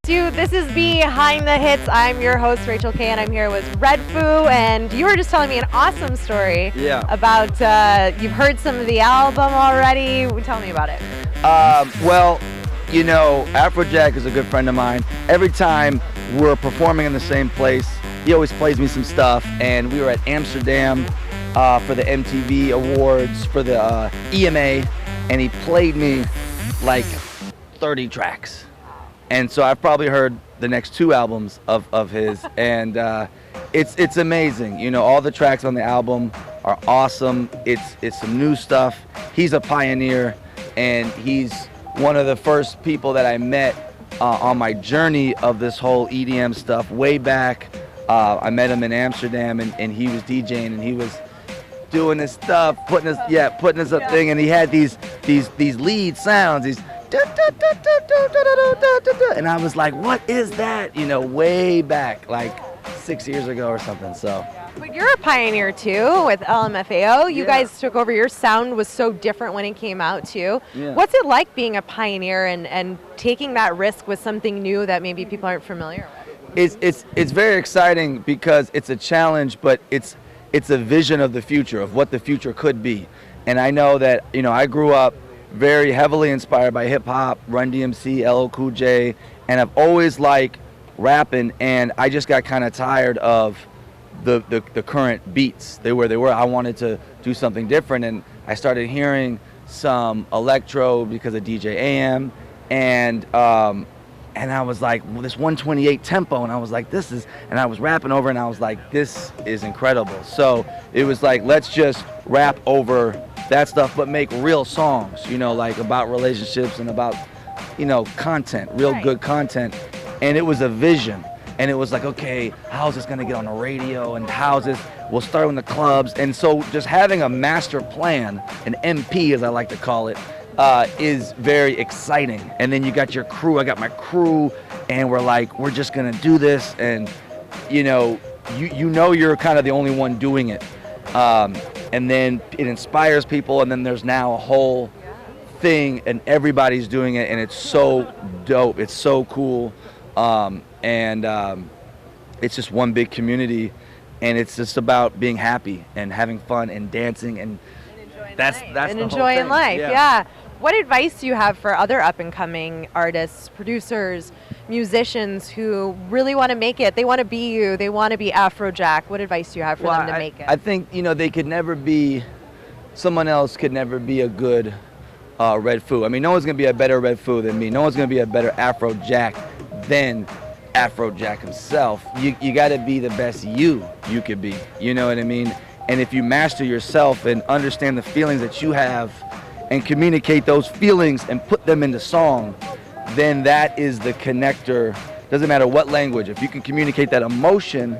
This is Behind the Hits. I'm your host, Rachel K, and I'm here with Red Foo. And you were just telling me an awesome story about you've heard some of the album already. Tell me about it. Well, you know, Afrojack is a good friend of mine. Every time we're performing in the same place, he always plays me some stuff. And we were at Amsterdam for the MTV Awards for the EMA, and he played me like 30 tracks. And so I've probably heard the next 2 albums of his, and it's amazing. You know, all the tracks on the album are awesome. It's some new stuff. He's a pioneer, and he's one of the first people that I met on my journey of this whole EDM stuff way back. I met him in Amsterdam, and he was DJing, and he was doing this stuff, putting us up thing, and he had these lead sounds, and I was like, what is that? You know, way back, like 6 years ago or something. So. But you're a pioneer too with LMFAO. You guys took over. Your sound was so different when it came out too. Yeah. What's it like being a pioneer and taking that risk with something new that maybe people aren't familiar with? It's very exciting because it's a challenge, but it's a vision of the future, of what the future could be. And I know that, you know, I grew up very heavily inspired by hip hop, Run DMC, LL Cool J, and I've always liked rapping, and I just got kind of tired of the current beats. They were. I wanted to do something different, and I started hearing some electro because of DJ AM, and I was like, well, this 128 tempo, and I was like, and I was rapping over, and I was like, this is incredible. So it was like, let's just rap over that stuff, but make real songs, you know, like about relationships and about, you know, content, real good content. And it was a vision, and it was like, okay, how's this gonna get on the radio, and how's this, we'll start in the clubs. And so just having a master plan, an MP as I like to call it, is very exciting. And then you got your crew, I got my crew, and we're like, we're just gonna do this, and you know you're kind of the only one doing it. And then it inspires people, and then there's now a whole thing, and everybody's doing it, and it's so dope, it's so cool. It's just one big community, and it's just about being happy and having fun and dancing, and that's and the enjoying whole thing. life. Yeah. What advice do you have for other up-and-coming artists, producers, musicians who really want to make it? They want to be you. They want to be Afrojack. What advice do you have for them to make it? I think, you know, someone else could never be a good Red Foo. I mean, no one's going to be a better Red Foo than me. No one's going to be a better Afrojack than Afrojack himself. You got to be the best you could be. You know what I mean? And if you master yourself and understand the feelings that you have and communicate those feelings and put them into song, then that is the connector. Doesn't matter what language. If you can communicate that emotion,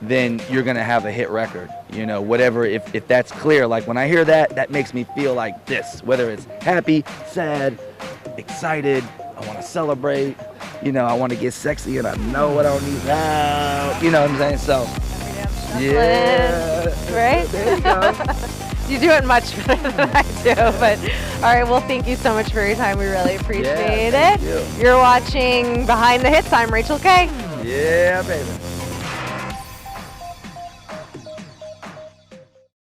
then you're gonna have a hit record. You know, whatever, if that's clear. Like when I hear that makes me feel like this, whether it's happy, sad, excited, I wanna celebrate, you know, I wanna get sexy and I know I don't need out. You know what I'm saying? So, yeah. Right? There you go. You do it much better than I do, but all right, well, thank you so much for your time. We really appreciate it. You. You're watching Behind the Hits. I'm Rachel K. Yeah, baby.